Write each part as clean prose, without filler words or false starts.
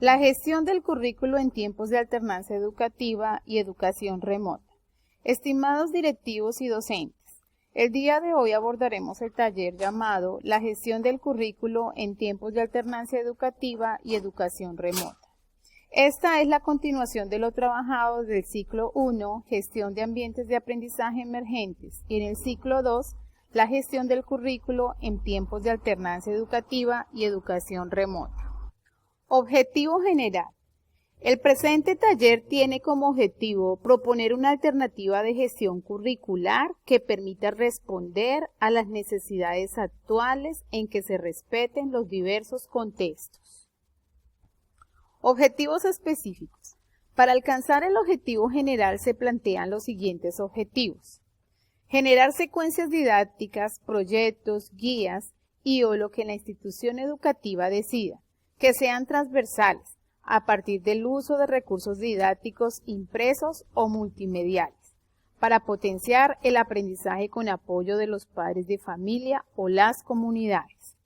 La gestión del currículo en tiempos de alternancia educativa y educación remota. Estimados directivos y docentes, el día de hoy abordaremos el taller llamado La gestión del currículo en tiempos de alternancia educativa y educación remota. Esta es la continuación de lo trabajado del ciclo 1, Gestión de ambientes de aprendizaje emergentes, y en el ciclo 2, la gestión del currículo en tiempos de alternancia educativa y educación remota. Objetivo general. El presente taller tiene como objetivo proponer una alternativa de gestión curricular que permita responder a las necesidades actuales en que se respeten los diversos contextos. Objetivos específicos. Para alcanzar el objetivo general se plantean los siguientes objetivos. Generar secuencias didácticas, proyectos, guías o lo que la institución educativa decida, que sean transversales, a partir del uso de recursos didácticos impresos o multimediales, para potenciar el aprendizaje con apoyo de los padres de familia o las comunidades.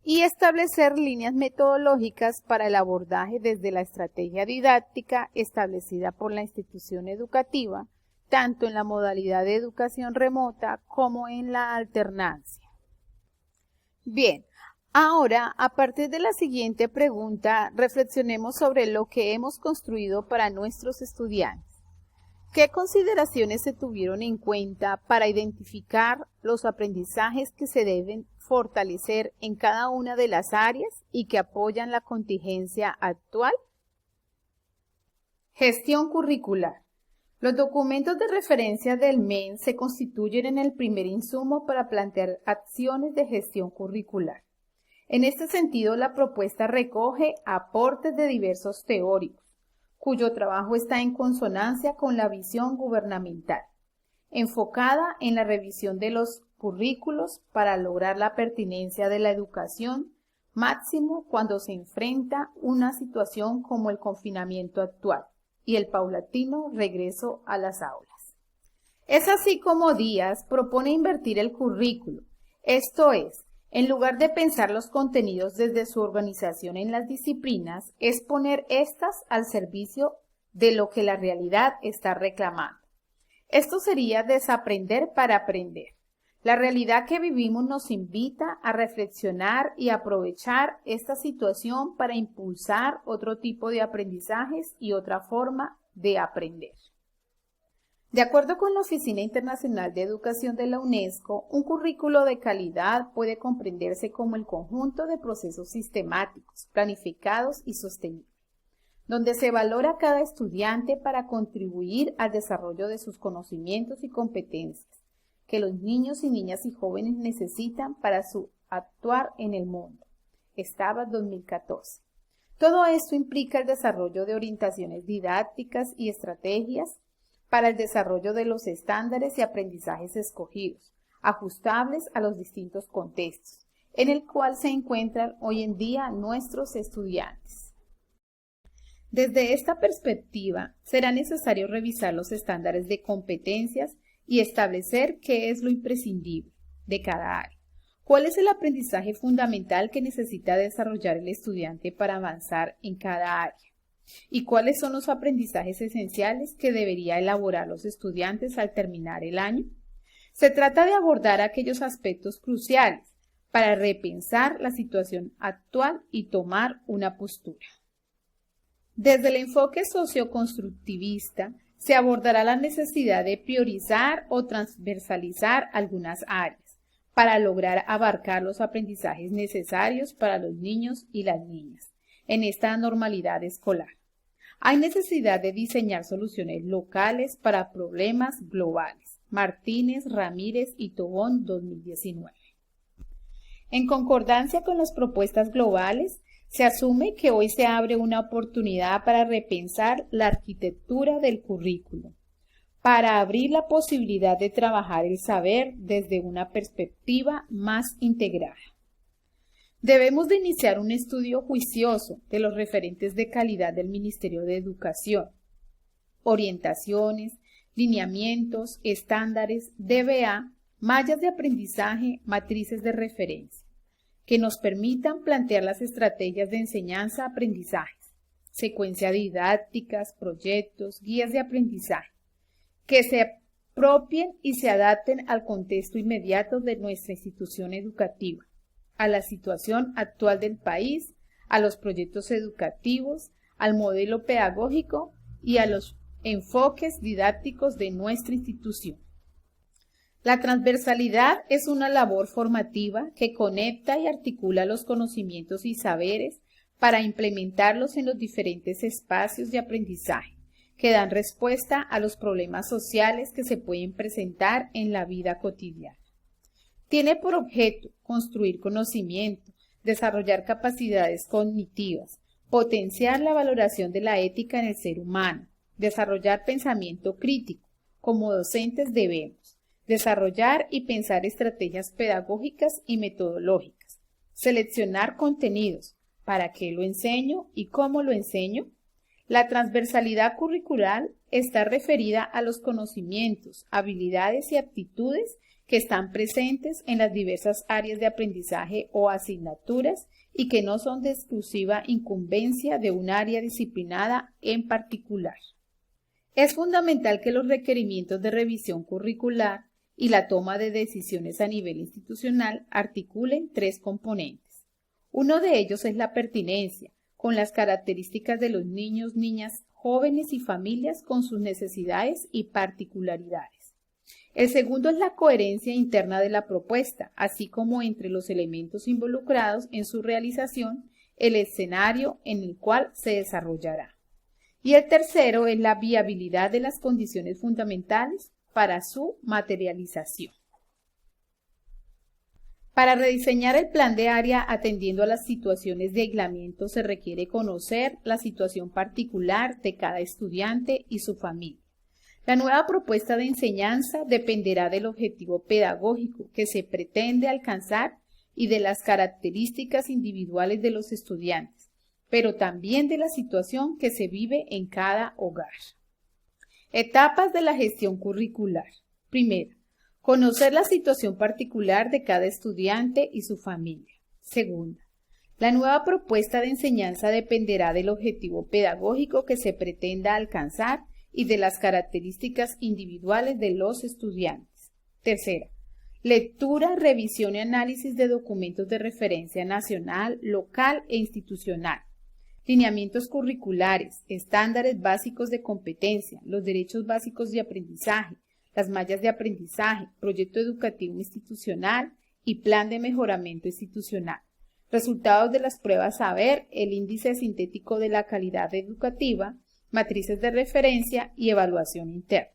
Y establecer líneas metodológicas para el abordaje desde la estrategia didáctica establecida por la institución educativa, tanto en la modalidad de educación remota como en la alternancia. Bien. Ahora, a partir de la siguiente pregunta, reflexionemos sobre lo que hemos construido para nuestros estudiantes. ¿Qué consideraciones se tuvieron en cuenta para identificar los aprendizajes que se deben fortalecer en cada una de las áreas y que apoyan la contingencia actual? Gestión curricular. Los documentos de referencia del MEN se constituyen en el primer insumo para plantear acciones de gestión curricular. En este sentido, la propuesta recoge aportes de diversos teóricos, cuyo trabajo está en consonancia con la visión gubernamental, enfocada en la revisión de los currículos para lograr la pertinencia de la educación, máximo cuando se enfrenta una situación como el confinamiento actual y el paulatino regreso a las aulas. Es así como Díaz propone invertir el currículo, esto es, en lugar de pensar los contenidos desde su organización en las disciplinas, es poner estas al servicio de lo que la realidad está reclamando. Esto sería desaprender para aprender. La realidad que vivimos nos invita a reflexionar y aprovechar esta situación para impulsar otro tipo de aprendizajes y otra forma de aprender. De acuerdo con la Oficina Internacional de Educación de la UNESCO, un currículo de calidad puede comprenderse como el conjunto de procesos sistemáticos, planificados y sostenibles, donde se valora a cada estudiante para contribuir al desarrollo de sus conocimientos y competencias que los niños y niñas y jóvenes necesitan para su actuar en el mundo. Estaba 2014. Todo esto implica el desarrollo de orientaciones didácticas y estrategias para el desarrollo de los estándares y aprendizajes escogidos, ajustables a los distintos contextos, en el cual se encuentran hoy en día nuestros estudiantes. Desde esta perspectiva, será necesario revisar los estándares de competencias y establecer qué es lo imprescindible de cada área. ¿Cuál es el aprendizaje fundamental que necesita desarrollar el estudiante para avanzar en cada área? ¿Y cuáles son los aprendizajes esenciales que debería elaborar los estudiantes al terminar el año? Se trata de abordar aquellos aspectos cruciales para repensar la situación actual y tomar una postura. Desde el enfoque socioconstructivista, se abordará la necesidad de priorizar o transversalizar algunas áreas para lograr abarcar los aprendizajes necesarios para los niños y las niñas en esta normalidad escolar. Hay necesidad de diseñar soluciones locales para problemas globales. Martínez, Ramírez y Tobón, 2019. En concordancia con las propuestas globales, se asume que hoy se abre una oportunidad para repensar la arquitectura del currículo, para abrir la posibilidad de trabajar el saber desde una perspectiva más integrada. Debemos de iniciar un estudio juicioso de los referentes de calidad del Ministerio de Educación, orientaciones, lineamientos, estándares, DBA, mallas de aprendizaje, matrices de referencia, que nos permitan plantear las estrategias de enseñanza-aprendizajes secuencia didácticas, proyectos, guías de aprendizaje, que se apropien y se adapten al contexto inmediato de nuestra institución educativa, a la situación actual del país, a los proyectos educativos, al modelo pedagógico y a los enfoques didácticos de nuestra institución. La transversalidad es una labor formativa que conecta y articula los conocimientos y saberes para implementarlos en los diferentes espacios de aprendizaje, que dan respuesta a los problemas sociales que se pueden presentar en la vida cotidiana. Tiene por objeto construir conocimiento, desarrollar capacidades cognitivas, potenciar la valoración de la ética en el ser humano, desarrollar pensamiento crítico. Como docentes debemos desarrollar y pensar estrategias pedagógicas y metodológicas, seleccionar contenidos, ¿para qué lo enseño y cómo lo enseño? La transversalidad curricular está referida a los conocimientos, habilidades y aptitudes que están presentes en las diversas áreas de aprendizaje o asignaturas y que no son de exclusiva incumbencia de un área disciplinada en particular. Es fundamental que los requerimientos de revisión curricular y la toma de decisiones a nivel institucional articulen tres componentes. Uno de ellos es la pertinencia, con las características de los niños, niñas, jóvenes y familias con sus necesidades y particularidades. El segundo es la coherencia interna de la propuesta, así como entre los elementos involucrados en su realización, el escenario en el cual se desarrollará. Y el tercero es la viabilidad de las condiciones fundamentales para su materialización. Para rediseñar el plan de área atendiendo a las situaciones de aislamiento se requiere conocer la situación particular de cada estudiante y su familia. La nueva propuesta de enseñanza dependerá del objetivo pedagógico que se pretende alcanzar y de las características individuales de los estudiantes, pero también de la situación que se vive en cada hogar. Etapas de la gestión curricular. Primera, conocer la situación particular de cada estudiante y su familia. Segunda, la nueva propuesta de enseñanza dependerá del objetivo pedagógico que se pretenda alcanzar y de las características individuales de los estudiantes. Tercera, lectura, revisión y análisis de documentos de referencia nacional, local e institucional. Lineamientos curriculares, estándares básicos de competencia, los derechos básicos de aprendizaje, las mallas de aprendizaje, proyecto educativo institucional y plan de mejoramiento institucional. Resultados de las pruebas saber, el índice sintético de la calidad educativa, matrices de referencia y evaluación interna.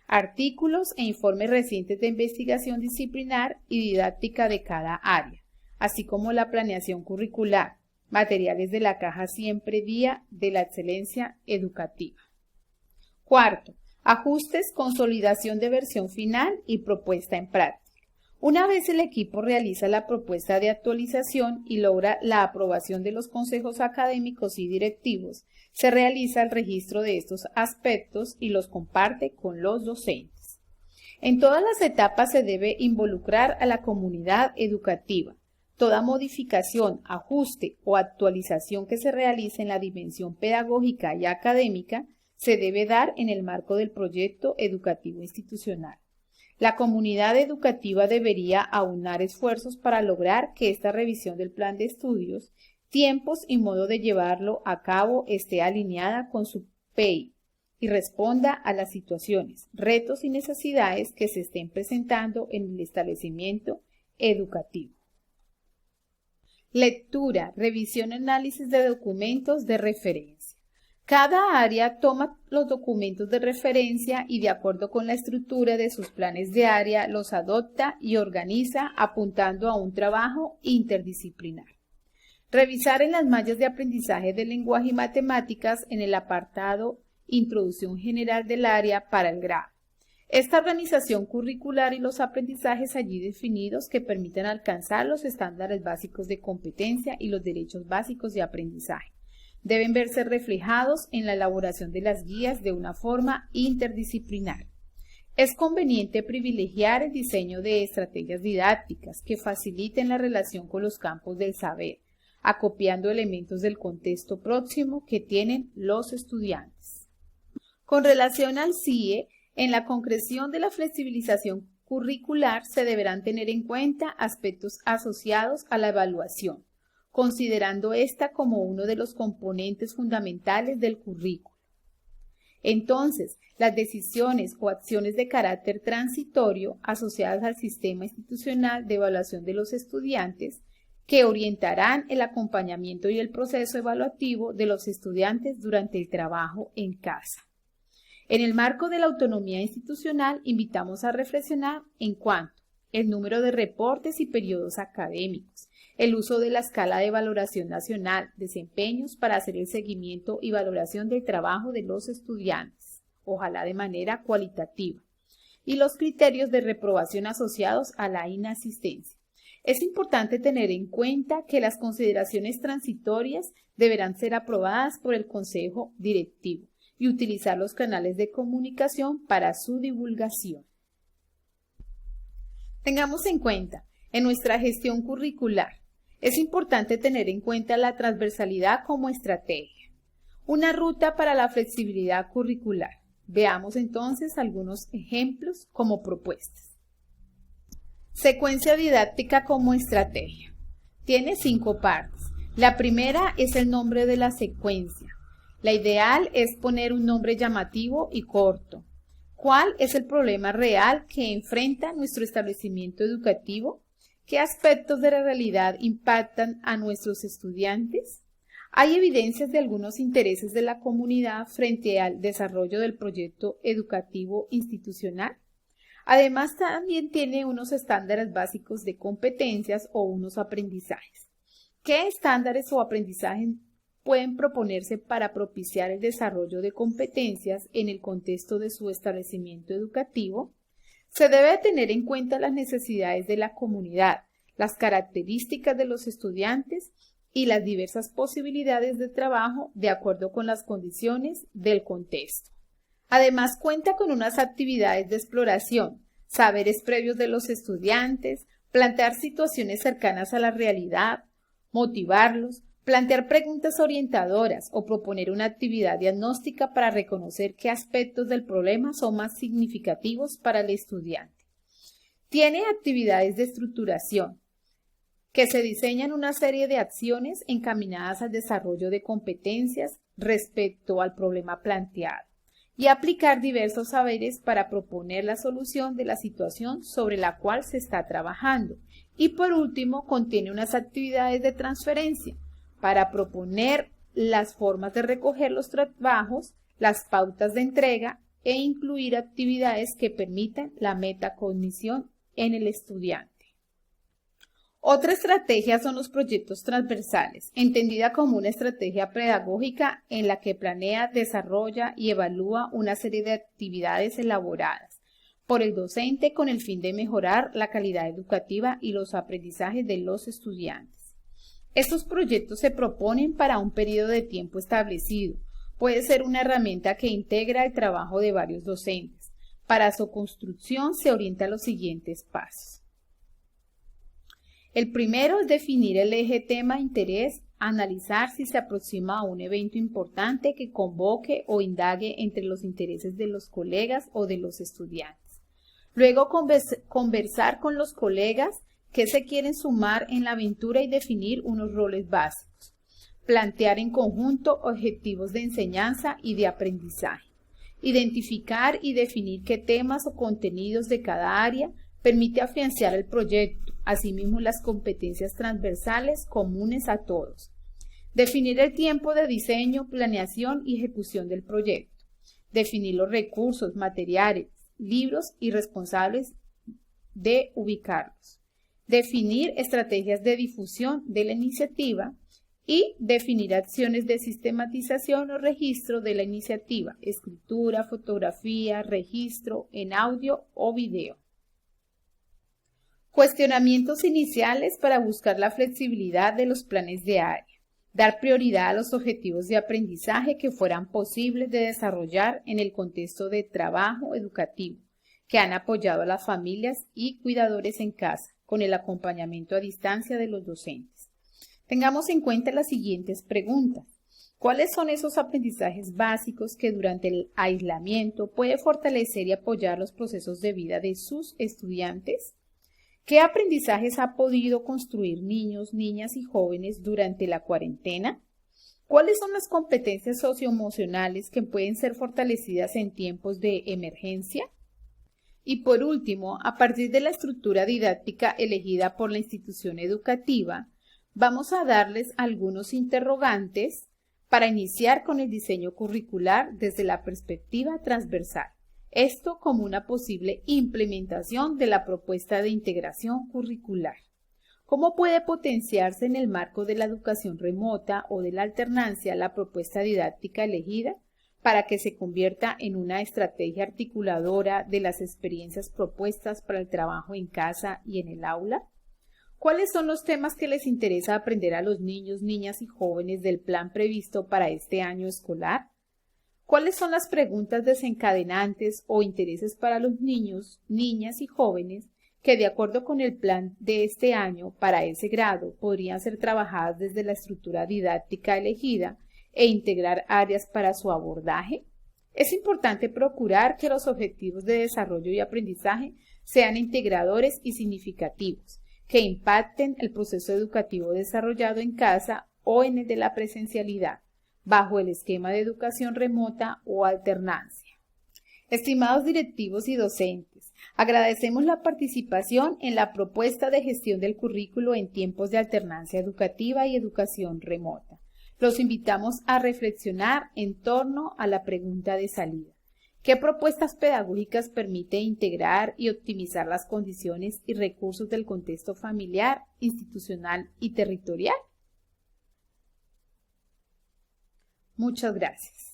Artículos e informes recientes de investigación disciplinar y didáctica de cada área, así como la planeación curricular. Materiales de la caja Siempre Día de la Excelencia Educativa. Cuarto, ajustes, consolidación de versión final y propuesta en práctica. Una vez el equipo realiza la propuesta de actualización y logra la aprobación de los consejos académicos y directivos, se realiza el registro de estos aspectos y los comparte con los docentes. En todas las etapas se debe involucrar a la comunidad educativa. Toda modificación, ajuste o actualización que se realice en la dimensión pedagógica y académica se debe dar en el marco del proyecto educativo institucional. La comunidad educativa debería aunar esfuerzos para lograr que esta revisión del plan de estudios, tiempos y modo de llevarlo a cabo esté alineada con su PEI y responda a las situaciones, retos y necesidades que se estén presentando en el establecimiento educativo. Lectura, revisión y análisis de documentos de referencia. Cada área toma los documentos de referencia y de acuerdo con la estructura de sus planes de área los adopta y organiza apuntando a un trabajo interdisciplinar. Revisar en las mallas de aprendizaje de lenguaje y matemáticas en el apartado Introducción General del área para el grado. Esta organización curricular y los aprendizajes allí definidos que permiten alcanzar los estándares básicos de competencia y los derechos básicos de aprendizaje deben verse reflejados en la elaboración de las guías de una forma interdisciplinar. Es conveniente privilegiar el diseño de estrategias didácticas que faciliten la relación con los campos del saber, acopiando elementos del contexto próximo que tienen los estudiantes. Con relación al CIE, en la concreción de la flexibilización curricular se deberán tener en cuenta aspectos asociados a la evaluación, considerando esta como uno de los componentes fundamentales del currículo. Entonces, las decisiones o acciones de carácter transitorio asociadas al sistema institucional de evaluación de los estudiantes que orientarán el acompañamiento y el proceso evaluativo de los estudiantes durante el trabajo en casa. En el marco de la autonomía institucional, invitamos a reflexionar en cuanto al número de reportes y periodos académicos, el uso de la escala de valoración nacional, desempeños para hacer el seguimiento y valoración del trabajo de los estudiantes, ojalá de manera cualitativa, y los criterios de reprobación asociados a la inasistencia. Es importante tener en cuenta que las consideraciones transitorias deberán ser aprobadas por el Consejo Directivo y utilizar los canales de comunicación para su divulgación. Tengamos en cuenta, en nuestra gestión curricular, es importante tener en cuenta la transversalidad como estrategia. Una ruta para la flexibilidad curricular. Veamos entonces algunos ejemplos como propuestas. Secuencia didáctica como estrategia. Tiene 5 partes. La primera es el nombre de la secuencia. La ideal es poner un nombre llamativo y corto. ¿Cuál es el problema real que enfrenta nuestro establecimiento educativo? ¿Qué aspectos de la realidad impactan a nuestros estudiantes? ¿Hay evidencias de algunos intereses de la comunidad frente al desarrollo del proyecto educativo institucional? Además, también tiene unos estándares básicos de competencias o unos aprendizajes. ¿Qué estándares o aprendizajes pueden proponerse para propiciar el desarrollo de competencias en el contexto de su establecimiento educativo? Se debe tener en cuenta las necesidades de la comunidad, las características de los estudiantes y las diversas posibilidades de trabajo de acuerdo con las condiciones del contexto. Además, cuenta con unas actividades de exploración, saberes previos de los estudiantes, plantear situaciones cercanas a la realidad, motivarlos, plantear preguntas orientadoras o proponer una actividad diagnóstica para reconocer qué aspectos del problema son más significativos para el estudiante. Tiene actividades de estructuración, que se diseñan una serie de acciones encaminadas al desarrollo de competencias respecto al problema planteado y aplicar diversos saberes para proponer la solución de la situación sobre la cual se está trabajando. Y por último, contiene unas actividades de transferencia para proponer las formas de recoger los trabajos, las pautas de entrega e incluir actividades que permitan la metacognición en el estudiante. Otra estrategia son los proyectos transversales, entendida como una estrategia pedagógica en la que planea, desarrolla y evalúa una serie de actividades elaboradas por el docente con el fin de mejorar la calidad educativa y los aprendizajes de los estudiantes. Estos proyectos se proponen para un periodo de tiempo establecido. Puede ser una herramienta que integra el trabajo de varios docentes. Para su construcción se orienta a los siguientes pasos. El primero es definir el eje tema-interés, analizar si se aproxima a un evento importante que convoque o indague entre los intereses de los colegas o de los estudiantes. Luego conversar con los colegas que se quieren sumar en la aventura y definir unos roles básicos. Plantear en conjunto objetivos de enseñanza y de aprendizaje. Identificar y definir qué temas o contenidos de cada área permite afianzar el proyecto, asimismo las competencias transversales comunes a todos. Definir el tiempo de diseño, planeación y ejecución del proyecto. Definir los recursos, materiales, libros y responsables de ubicarlos. Definir estrategias de difusión de la iniciativa y definir acciones de sistematización o registro de la iniciativa, escritura, fotografía, registro en audio o video. Cuestionamientos iniciales para buscar la flexibilidad de los planes de área. Dar prioridad a los objetivos de aprendizaje que fueran posibles de desarrollar en el contexto de trabajo educativo, que han apoyado a las familias y cuidadores en casa, con el acompañamiento a distancia de los docentes. Tengamos en cuenta las siguientes preguntas. ¿Cuáles son esos aprendizajes básicos que durante el aislamiento puede fortalecer y apoyar los procesos de vida de sus estudiantes? ¿Qué aprendizajes ha podido construir niños, niñas y jóvenes durante la cuarentena? ¿Cuáles son las competencias socioemocionales que pueden ser fortalecidas en tiempos de emergencia? Y por último, a partir de la estructura didáctica elegida por la institución educativa, vamos a darles algunos interrogantes para iniciar con el diseño curricular desde la perspectiva transversal. Esto como una posible implementación de la propuesta de integración curricular. ¿Cómo puede potenciarse en el marco de la educación remota o de la alternancia la propuesta didáctica elegida para que se convierta en una estrategia articuladora de las experiencias propuestas para el trabajo en casa y en el aula? ¿Cuáles son los temas que les interesa aprender a los niños, niñas y jóvenes del plan previsto para este año escolar? ¿Cuáles son las preguntas desencadenantes o intereses para los niños, niñas y jóvenes que de acuerdo con el plan de este año para ese grado podrían ser trabajadas desde la estructura didáctica elegida e integrar áreas para su abordaje? Es importante procurar que los objetivos de desarrollo y aprendizaje sean integradores y significativos, que impacten el proceso educativo desarrollado en casa o en el de la presencialidad, bajo el esquema de educación remota o alternancia. Estimados directivos y docentes, agradecemos la participación en la propuesta de gestión del currículo en tiempos de alternancia educativa y educación remota. Los invitamos a reflexionar en torno a la pregunta de salida. ¿Qué propuestas pedagógicas permite integrar y optimizar las condiciones y recursos del contexto familiar, institucional y territorial? Muchas gracias.